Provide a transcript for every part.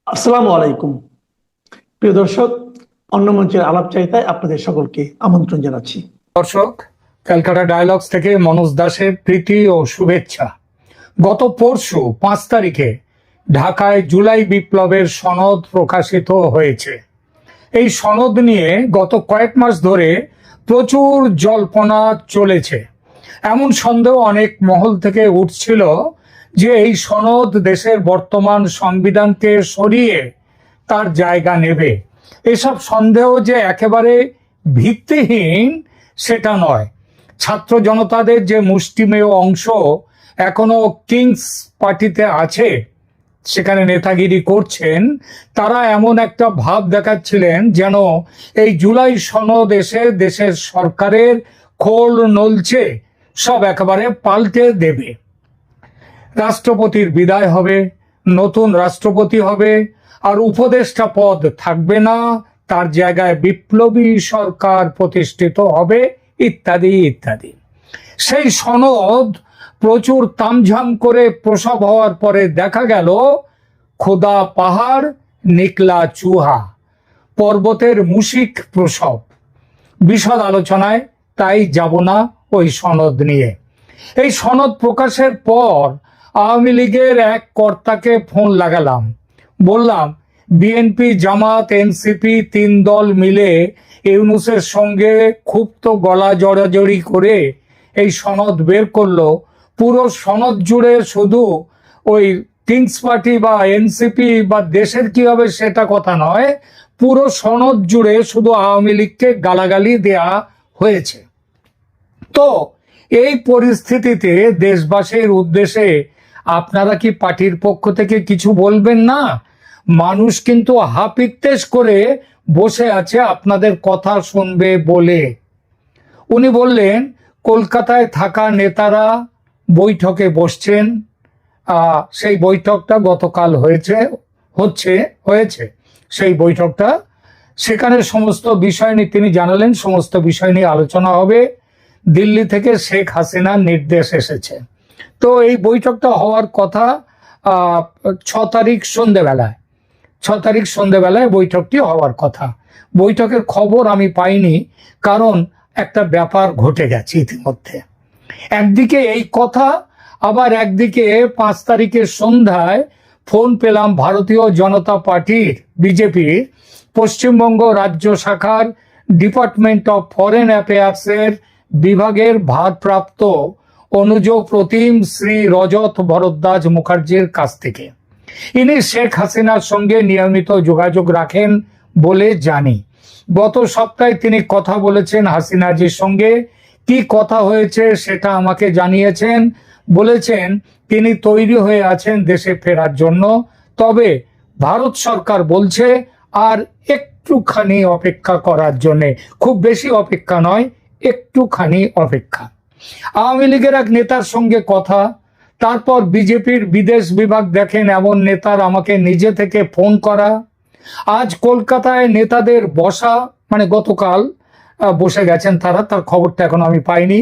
আসসালামু আলাইকুম। প্রিয় দর্শক, অন্য মঞ্চের আলাপচারিতায় আপনাদের সকলকে আমন্ত্রণ জানাচ্ছি। দর্শক, ক্যালকাটা ডায়ালগস থেকে মনোজ দাসের প্রীতি ও শুভেচ্ছা। গত পরশু 5 তারিখে ঢাকায় জুলাই বিপ্লবের সনদ প্রকাশিত হয়েছে। এই সনদ নিয়ে গত কয়েক মাস ধরে প্রচুর জল্পনা চলেছে। এমন সন্দেহ অনেক মহল থেকে উঠছিল যে এই সনদ দেশের বর্তমান সংবিধানকে সরিয়ে তার জায়গা নেবে। এসব সন্দেহ যে একেবারে ভিত্তিহীন সেটা নয়। ছাত্র জনতাদের যে মুষ্টিমেয় অংশ এখনো কিংস পার্টিতে আছে, সেখানে নেতাগিরি করছেন, তারা এমন একটা ভাব দেখাচ্ছিলেন যেন এই জুলাই সনদ এসে দেশের সরকারের খোল নলছে সব একেবারে পাল্টে দেবে। রাষ্ট্রপতির বিদায় হবে, নতুন রাষ্ট্রপতি হবে, আর উপদেষ্টা পদ থাকবে না, তার জায়গায় বিপ্লবী সরকার প্রতিষ্ঠিত হবে, ইত্যাদি ইত্যাদি। সেই সনদ প্রচুর তামঝাম করে প্রসব হওয়ার পরে দেখা গেল খোদা পাহাড় নিকলা চুহা, পর্বতের মুশিক প্রসব। বিশদ আলোচনায় তাই যাব না ওই সনদ নিয়ে। এই সনদ প্রকাশের পর আওয়ামী লীগের এক কর্তাকে ফোন লাগালাম, বললাম বিএনপি, জামাত, এনসিপি 3 দল মিলে ইউনূসের সঙ্গে খুব তো গলা জড়াজড়ি করে এই সনদ বের করলো। পুরো সনদ জুড়ে শুধু ওই কিংস পার্টি বা এনসিপি বা দেশের কি হবে সেটা কথা নয়, পুরো সনদ জুড়ে শুধু আওয়ামী লীগকে গালাগালি দেয়া হয়েছে। তো এই পরিস্থিতিতে দেশবাসীর উদ্দেশ্যে আপনারা কি পার্টির পক্ষ থেকে কিছু বলবেন না? মানুষ কিন্তু হাপিত্তেশ করে বসে আছে আপনাদের কথা শুনবে বলে। উনি বললেন কলকাতায় থাকা নেতারা বৈঠকে বসছেন। সেই বৈঠকটা গতকাল হয়েছে সেই বৈঠকটা, সেখানে সমস্ত বিষয় নিয়ে তিনি জানালেন সমস্ত বিষয় নিয়ে আলোচনা হবে। দিল্লি থেকে শেখ হাসিনার নির্দেশ এসেছে। তো এই বৈঠকটা হওয়ার কথা 6 তারিখ সন্ধেবেলায় বৈঠকটি হওয়ার কথা। বৈঠকের খবর আমি পাইনি, কারণ একটা ব্যাপার ঘটে গেছে ইতিমধ্যে। একদিকে এই কথা, আবার একদিকে 5 তারিখের সন্ধ্যায় ফোন পেলাম ভারতীয় জনতা পার্টির বিজেপির পশ্চিমবঙ্গ রাজ্য শাখার ডিপার্টমেন্ট অফ ফরেন অ্যাফেয়ার্সের বিভাগের ভারপ্রাপ্ত অনুজ প্রতিম শ্রী রজত ভরদ্বাজ মুখার্জির কাছ থেকে। ইনি শেখ হাসিনার সঙ্গে নিয়মিত যোগাযোগ রাখেন বলে জানি। গত সপ্তাহে তিনি কথা বলেছেন হাসিনাজির সঙ্গে। কি কথা হয়েছে সেটা আমাকে জানিয়েছেন। বলেছেন তিনি তৈরি হয়ে আছেন দেশে ফেরার জন্য, তবে ভারত সরকার বলছে আর একটুখানি অপেক্ষা করার জন্যে। খুব বেশি অপেক্ষা নয়, একটুখানি অপেক্ষা। আওয়ামী লীগের এক নেতার সঙ্গে কথা, তারপর বিজেপির বিদেশ বিভাগ দেখেন এমন নেতার আমাকে নিজে থেকে ফোন করা। আজ কলকাতায় নেতাদের বসা, মানে গতকাল বসে গেছেন তারা, তার খবরটা এখন আমি পাইনি।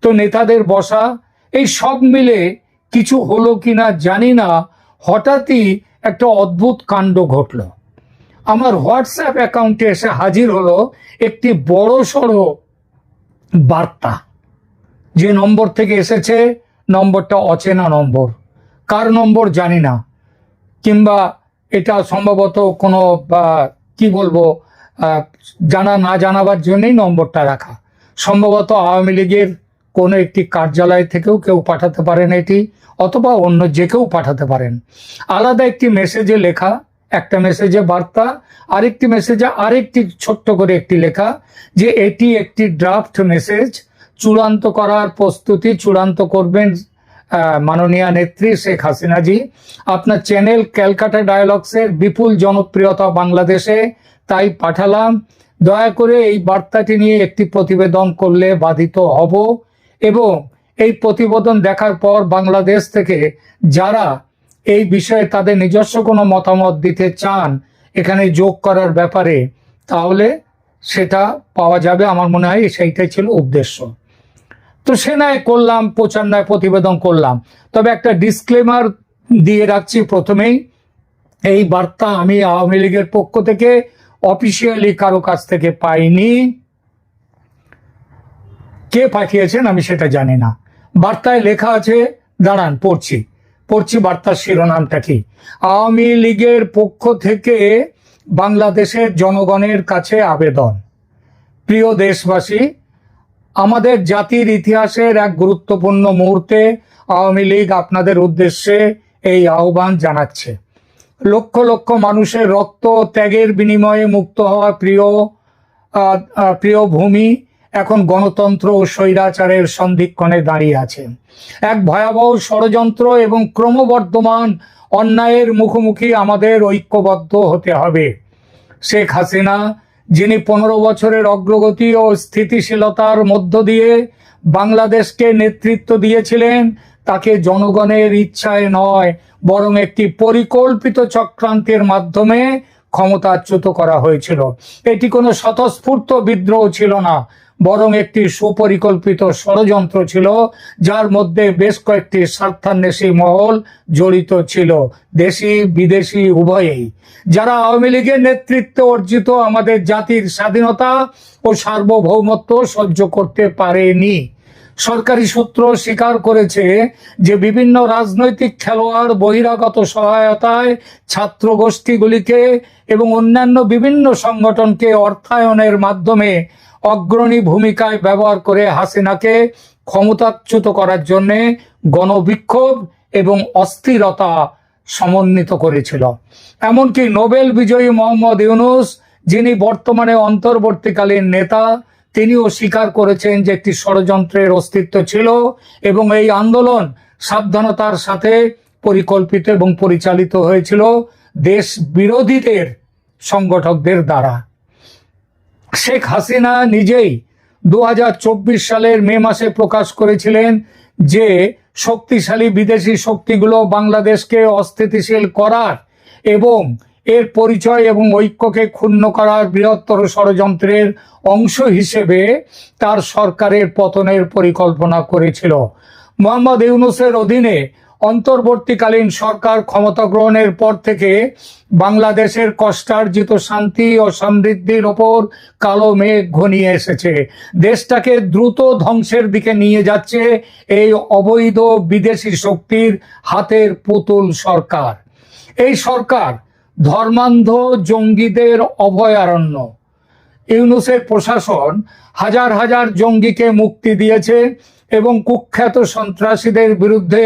তো নেতাদের বসা, এই সব মিলে কিছু হলো কিনা জানি না, হঠাৎই একটা অদ্ভুত কাণ্ড ঘটল। আমার হোয়াটসঅ্যাপ অ্যাকাউন্টে এসে হাজির হলো একটি বড় সড়ো বার্তা। যে নম্বর থেকে এসেছে নম্বরটা অচেনা নম্বর, কার নম্বর জানি না, কিংবা এটা সম্ভবত কোনো কি বলবো জানা না জানাবার জন্যই নম্বরটা রাখা। সম্ভবত আওয়ামী লীগের কোনো একটি কার্যালয় থেকেও কেউ পাঠাতে পারেন এটি, অথবা অন্য যে কেউ পাঠাতে পারেন। আলাদা একটি মেসেজে লেখা, একটা মেসেজে বার্তা, আরেকটি মেসেজে আরেকটি ছোট্ট করে একটি লেখা যে এটি একটি ড্রাফট মেসেজ, চূড়ান্ত করার প্রস্তুতি চূড়ান্ত করবেন মাননীয় নেত্রী শেখ হাসিনাজি। আপনার চ্যানেল ক্যালকাটা ডায়ালগসের বিপুল জনপ্রিয়তা বাংলাদেশে, তাই পাঠালাম। দয়া করে এই বার্তাটি নিয়ে একটি প্রতিবেদন করলে বাধিত হব, এবং এই প্রতিবেদন দেখার পর বাংলাদেশ থেকে যারা এই বিষয়ে তাদের নিজস্ব কোনো মতামত দিতে চান এখানে যোগ করার ব্যাপারে, তাহলে সেটা পাওয়া যাবে। আমার মনে হয় সেইটাই ছিল উদ্দেশ্য। তো সে নয় করলাম, প্রতিবেদন করলাম। তবে একটা ডিসক্লেমার দিয়ে রাখছি প্রথমেই, এই বার্তা আমি আওয়ামী লীগের পক্ষ থেকে অফিসিয়ালি কারো কাছ থেকে পাইনি। কে পাঠিয়েছেন আমি সেটা জানি না। বার্তায় লেখা আছে, দাঁড়ান পড়ছি বার্তার শিরোনামটা কি। আওয়ামী লীগের পক্ষ থেকে বাংলাদেশের জনগণের কাছে আবেদন। প্রিয় দেশবাসী, আমাদের জাতির ইতিহাসের এক গুরুত্বপূর্ণ মুহূর্তে আওয়ামী লীগ আপনাদের উদ্দেশ্যে এই আহ্বান জানাচ্ছে। লক্ষ লক্ষ মানুষের রক্ত ত্যাগের বিনিময়ে মুক্ত হওয়া প্রিয় ভূমি এখন গণতন্ত্র ও স্বৈরাচারের সন্ধিক্ষণে দাঁড়িয়ে আছে। এক ভয়াবহ ষড়যন্ত্র এবং ক্রমবর্ধমান অন্যায়ের মুখোমুখি আমাদের ঐক্যবদ্ধ হতে হবে। শেখ হাসিনা, যিনি 15 বছরের অগ্রগতি ও স্থিতিশীলতার মধ্য দিয়ে বাংলাদেশকে নেতৃত্ব দিয়েছিলেন, তাকে জনগণের ইচ্ছায় নয় বরং একটি পরিকল্পিত চক্রান্তের মাধ্যমে ক্ষমতাচ্যুত করা হয়েছিল। এটি কোনো স্বতঃস্ফূর্ত বিদ্রোহ ছিল না, বরং একটি সুপরিকল্পিত ষড়যন্ত্র ছিল, যার মধ্যে বেশ কয়েকটি স্বার্থান্বেষী মহল জড়িত ছিল, দেশি বিদেশি উভয়েই, যারা আওয়ামী লীগের নেতৃত্বে অর্জিত আমাদের জাতির স্বাধীনতা ও সার্বভৌমত্ব সহ্য করতে পারেনি। সরকারি সূত্র স্বীকার করেছে যে বিভিন্ন রাজনৈতিক খেলোয়াড় বহিরাগত সহায়তায় ছাত্র গোষ্ঠীগুলিকে এবং অন্যান্য বিভিন্ন সংগঠনকে অর্থায়নের মাধ্যমে অগ্রণী ভূমিকায় ব্যবহার করে হাসিনাকে ক্ষমতাচ্যুত করার জন্য গণবিক্ষোভ এবং অস্থিরতা সমন্বিত করেছিল। এমনকি নোবেল বিজয়ী মোহাম্মদ ইউনূস, যিনি বর্তমানে অন্তর্বর্তীকালীন নেতা, তিনিও স্বীকার করেছেন যে একটি ষড়যন্ত্রের অস্তিত্ব ছিল এবং এই আন্দোলন সাবধানতার সাথে পরিকল্পিত এবং পরিচালিত হয়েছিল দেশ বিরোধীদের সংগঠকদের দ্বারা। শেখ হাসিনা নিজেই 2024 সালের মে মাসে প্রকাশ করেছিলেন যে শক্তিশালী বিদেশি শক্তিগুলো বাংলাদেশকে অস্থিতিশীল করার এবং এর পরিচয় এবং ঐক্যকে ক্ষুণ্ণ করার বৃহত্তর ষড়যন্ত্রের অংশ হিসেবে তার সরকারের পতনের পরিকল্পনা করেছিল। মোহাম্মদ ইউনূসের অধীনে অন্তর্বর্তীকালীন সরকার ক্ষমতা গ্রহণের পর থেকে বাংলাদেশের কষ্টার্জিত শান্তি ও সমৃদ্ধির ওপর কালো মেঘ ঘনিয়ে এসেছে। দেশটাকে দ্রুত ধ্বংসের দিকে নিয়ে যাচ্ছে এই অবৈধ বিদেশি শক্তির হাতের পুতুল সরকার। এই সরকার ধর্মান্ধ জঙ্গিদের অভয়ারণ্য। ইউনূসের প্রশাসন হাজার হাজার জঙ্গিকে মুক্তি দিয়েছে এবং কুখ্যাত সন্ত্রাসীদের বিরুদ্ধে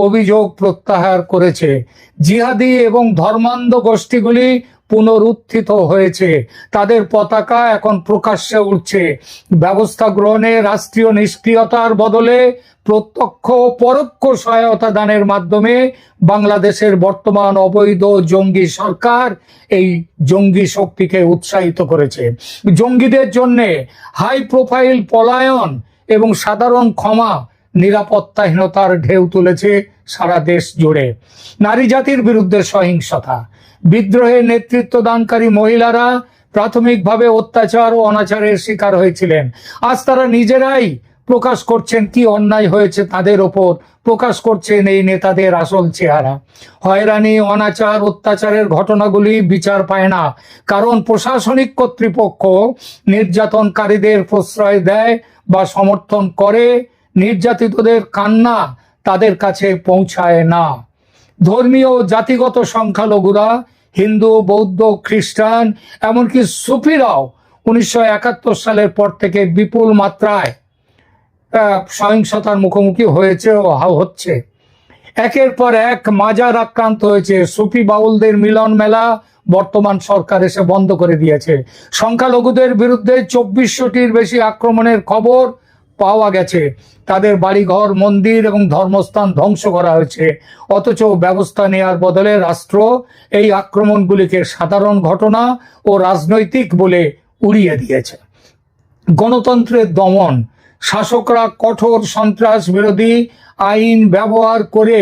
অভিযোগ প্রত্যাহার করেছে। জিহাদি এবং ধর্মান্ধ গোষ্ঠীগুলি পুনরুত্থিত হয়েছে, তাদের পতাকা এখন প্রকাশ্যে উঠছে। ব্যবস্থা গ্রহণে রাষ্ট্রীয় নিষ্ক্রিয়তার বদলে প্রত্যক্ষ ও পরোক্ষ সহায়তা দানের মাধ্যমে বাংলাদেশের বর্তমান অবৈধ জঙ্গি সরকার এই জঙ্গি শক্তিকে উৎসাহিত করেছে। জঙ্গিদের জন্য হাই প্রোফাইল পলায়ন এবং সাধারণ ক্ষমা নিরাপত্তাহীনতার ঢেউ তুলেছে সারা দেশ জুড়ে। নারী জাতির বিরুদ্ধে সহিংসতা, বিদ্রোহের নেতৃত্ব দানকারী মহিলারা প্রাথমিকভাবে অত্যাচার ও অনাচারের শিকার হয়েছিলেন। আজ তারা নিজেরাই প্রকাশ করছেন কি অন্যায় হয়েছে তাদের ওপর, প্রকাশ করছেন এই নেতাদের আসল চেহারা। হয়রানি, অনাচার, অত্যাচারের ঘটনাগুলি বিচার পায় না, কারণ প্রশাসনিক কর্তৃপক্ষ নির্যাতনকারীদের প্রশ্রয় দেয় বা সমর্থন করে। নির্যাতিতদের কান্না তাদের কাছে পৌঁছায় না। ধর্মীয় ও জাতিগত সংখ্যালঘুরা, হিন্দু, বৌদ্ধ, খ্রিস্টান, এমনকি সুফিরাও 1971 সালের পর থেকে বিপুল মাত্রায় সহিংসতার মুখোমুখি হয়েছে ও হচ্ছে। একের পর এক মাজার আক্রান্ত হয়েছে। সুফি বাউলদের মিলন মেলা বর্তমান সরকার এসে বন্ধ করে দিয়েছে। সংখ্যালঘুদের বিরুদ্ধে 2400টির বেশি আক্রমণের খবর পাওয়া গেছে। তাদের বাড়িঘর, মন্দির এবং ধর্মস্থান ধ্বংস করা হয়েছে। অথচ ব্যবস্থা নেওয়ার বদলে রাষ্ট্র এই আক্রমণগুলিকে সাধারণ ঘটনা ও রাজনৈতিক বলে উড়িয়ে দিয়েছে। গণতন্ত্রের দমন, শাসকরা কঠোর সন্ত্রাস বিরোধী আইন ব্যবহার করে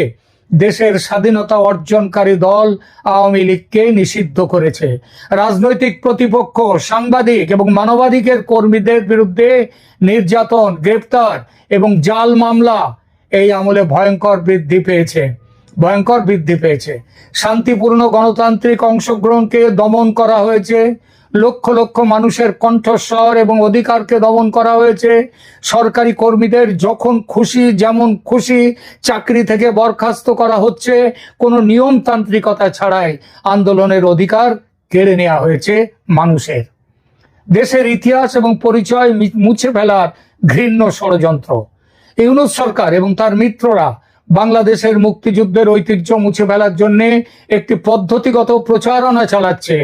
দেশের স্বাধীনতা অর্জনকারী দল আওয়ামী লীগকে নিষিদ্ধ করেছে। রাজনৈতিক প্রতিপক্ষ, সাংবাদিক এবং মানবাধিকার কর্মীদের বিরুদ্ধে নির্যাতন, গ্রেপ্তার এবং জাল মামলা এই আমলে ভয়ঙ্কর বৃদ্ধি পেয়েছে। ভয়ঙ্কর বৃদ্ধি পেয়েছে। শান্তিপূর্ণ গণতান্ত্রিক অংশগ্রহণকে দমন করা হয়েছে, লক্ষ লক্ষ মানুষের কণ্ঠস্বর এবং অধিকারকে দমন করা হয়েছে। সরকারি কর্মীদের যখন খুশি যেমন খুশি চাকরি থেকে বরখাস্ত করা হচ্ছে, কোনো নিয়মতান্ত্রিকতা ছাড়াই আন্দোলনের অধিকার কেড়ে নেওয়া হয়েছে মানুষের। দেশের ইতিহাস এবং পরিচয় মুছে ফেলার ঘৃণ্য ষড়যন্ত্র। ইউনূস সরকার এবং তার মিত্ররা বাংলাদেশের মুক্তিযুদ্ধের ঐতিহ্য মুছে ফেলার জন্য একটি পদ্ধতিগত প্রচারণা চালাচ্ছে।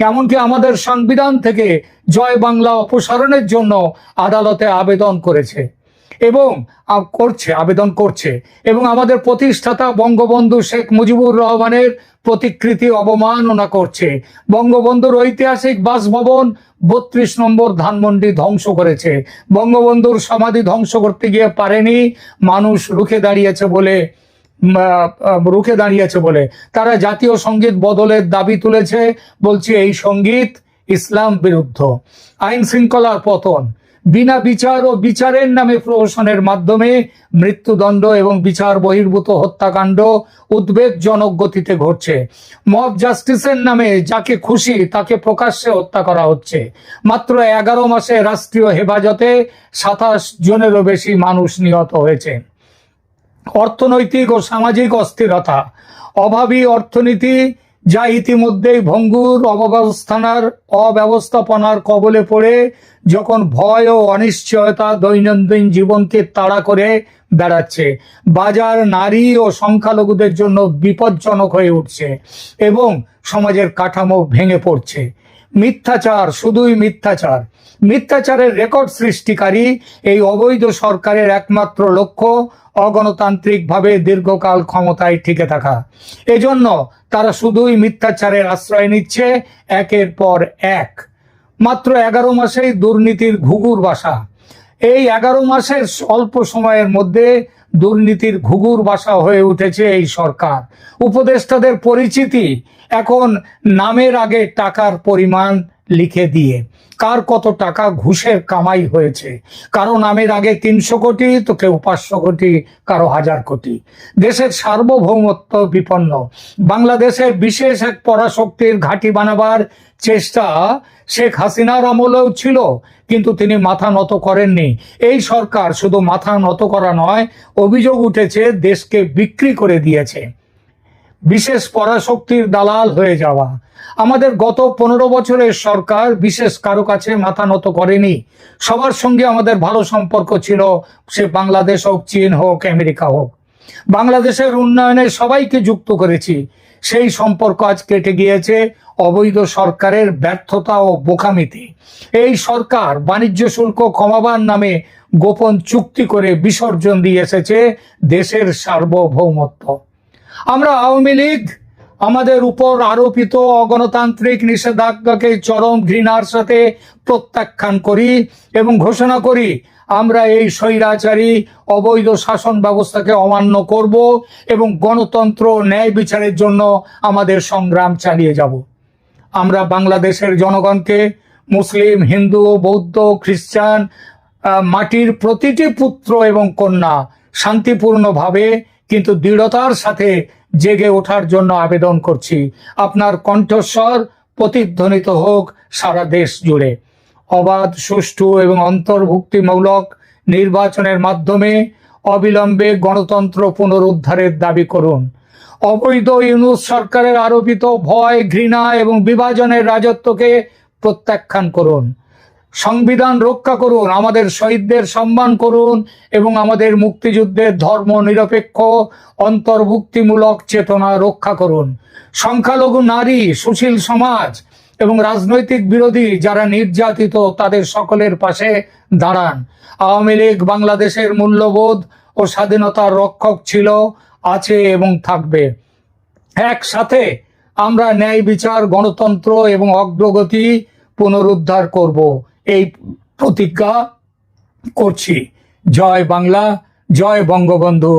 এমনকি আমাদের সংবিধান থেকে জয় বাংলা অপসারণের জন্য আদালতে আবেদন করেছে এবং আবেদন করছে এবং আমাদের প্রতিষ্ঠাতা বঙ্গবন্ধু শেখ মুজিবুর রহমানের প্রতিকৃতি অবমাননা করছে। বঙ্গবন্ধুর ঐতিহাসিক বাসভবন 32 নম্বর ধানমন্ডি ধ্বংস করেছে। বঙ্গবন্ধুর সমাধি ধ্বংস করতে গিয়ে পারেনি, মানুষ রুখে দাঁড়িয়েছে বলে তারা জাতীয় সঙ্গীত বদলের দাবি তুলেছে। বলছি এই সঙ্গীত ইসলাম বিরুদ্ধ। আইন শৃঙ্খলার পতন, বিনা বিচার ও বিচারের নামে প্রহসনের মাধ্যমে মৃত্যুদণ্ড এবং বিচার বহির্ভূত হত্যাকাণ্ড উদ্বেগজনক গতিতে ঘটছে। মব জাস্টিসের নামে যাকে খুশি তাকে প্রকাশ্যে হত্যা করা হচ্ছে। মাত্র 11 মাসে রাষ্ট্রীয় হেফাজতে 27 জনেরও বেশি মানুষ নিহত হয়েছে। অর্থনৈতিক ও সামাজিক অস্থিরতা, অভাবী অর্থনীতি যা ইতিমধ্যেই ভঙ্গুর অব্যবস্থাপনার কবলে পড়ে যখন ভয় ও অনিশ্চয়তা দৈনন্দিন জীবনকে তাড়া করে বেড়াচ্ছে, বাজার নারী ও সংখ্যালঘুদের জন্য বিপজ্জনক হয়ে উঠছে এবং সমাজের কাঠামো ভেঙে পড়ছে। মিথ্যাচার, শুধুই মিথ্যাচার। মিথ্যাচারের রেকর্ড সৃষ্টিকারী এই অবৈধ সরকারের একমাত্র লক্ষ্য অগণতান্ত্রিকভাবে দীর্ঘকাল ক্ষমতায় টিকে থাকা। এজন্য তারা শুধুই মিথ্যাচারের আশ্রয় নিচ্ছে একের পর এক। মাত্র 11 মাসেই দুর্নীতির ঘুঘুর বাসা। এই 11 মাসের অল্প সময়ের মধ্যে দুর্নীতির ঘুঘুর বাসা হয়ে উঠেছে এই সরকার। উপদেষ্টাদের পরিচিতি এখন নামের আগে টাকার পরিমাণ লিখে দিয়ে। কার কত টাকা ঘুষের কামাই হয়েছে, কারো নামের আগে 300 কোটি তো কেউ 500 কোটি, কারো 1000 কোটি। দেশের সার্বভৌমত্ব বিপন্ন। বাংলাদেশের বিশেষ এক পরাশক্তির ঘাঁটি বানাবার চেষ্টা শেখ হাসিনার আমলেও ছিল, কিন্তু তিনি মাথা নত করেননি। এই সরকার শুধু মাথা নত করা নয়, অভিযোগ উঠেছে দেশকে বিক্রি করে দিয়েছে। বিশেষ পরাশক্তির দালাল হয়ে যাওয়া। আমাদের গত 15 বছরের সরকার বিশেষ কারো কাছে মাথা নত করেনি। সবার সঙ্গে আমাদের ভালো সম্পর্ক ছিল, সে বাংলাদেশ হোক, চীন হোক, আমেরিকা হোক। বাংলাদেশের উন্নয়নে সবাইকে যুক্ত করেছি। সেই সম্পর্ক আজ কেটে গিয়েছে অবৈধ সরকারের ব্যর্থতা ও বোকামিতে। এই সরকার বাণিজ্য শুল্ক কমাবার নামে গোপন চুক্তি করে বিসর্জন দিয়ে এসেছে দেশের সার্বভৌমত্ব। আমরা আওয়ামী লীগ আমাদের উপর আরোপিত অগণতান্ত্রিক নিষেধাজ্ঞাকে চরম ঘৃণার সাথে প্রত্যাখ্যান করি এবং ঘোষণা করি আমরা এই স্বৈরাচারী অবৈধ শাসন ব্যবস্থাকে অমান্য করব এবং গণতন্ত্র ন্যায় বিচারের জন্য আমাদের সংগ্রাম চালিয়ে যাব। আমরা বাংলাদেশের জনগণকে মুসলিম, হিন্দু, বৌদ্ধ, খ্রিস্টান, মাটির প্রতিটি পুত্র এবং কন্যা শান্তিপূর্ণভাবে কিন্তু দৃঢ়তার সাথে জেগে ওঠার জন্য আবেদন করছি। আপনার কণ্ঠস্বর প্রতিধ্বনিত হোক সারা দেশ জুড়ে। অবাধ, সুষ্ঠু এবং অন্তর্ভুক্তিমূলক নির্বাচনের মাধ্যমে অবিলম্বে গণতন্ত্র পুনরুদ্ধারের দাবি করুন। অবৈধ ইউনূস সরকারের আরোপিত ভয়, ঘৃণা এবং বিভাজনের রাজত্বকে প্রত্যাখ্যান করুন। সংবিধান রক্ষা করুন, আমাদের শহীদদের সম্মান করুন এবং আমাদের মুক্তিযুদ্ধের ধর্ম নিরপেক্ষ অন্তর্ভুক্তিমূলক চেতনা রক্ষা করুন। সংখ্যালঘু নারী, সুশীল সমাজ এবং রাজনৈতিক বিরোধী যারা নির্যাতিত তাদের সকলের পাশে দাঁড়ান। আওয়ামী লীগ বাংলাদেশের মূল্যবোধ ও স্বাধীনতার রক্ষক ছিল, আছে এবং থাকবে। একসাথে আমরা ন্যায় বিচার, গণতন্ত্র এবং অগ্রগতি পুনরুদ্ধার করব, এই প্রতিজ্ঞা করছি। জয় বাংলা, জয় বঙ্গবন্ধু,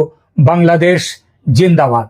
বাংলাদেশ জিন্দাবাদ।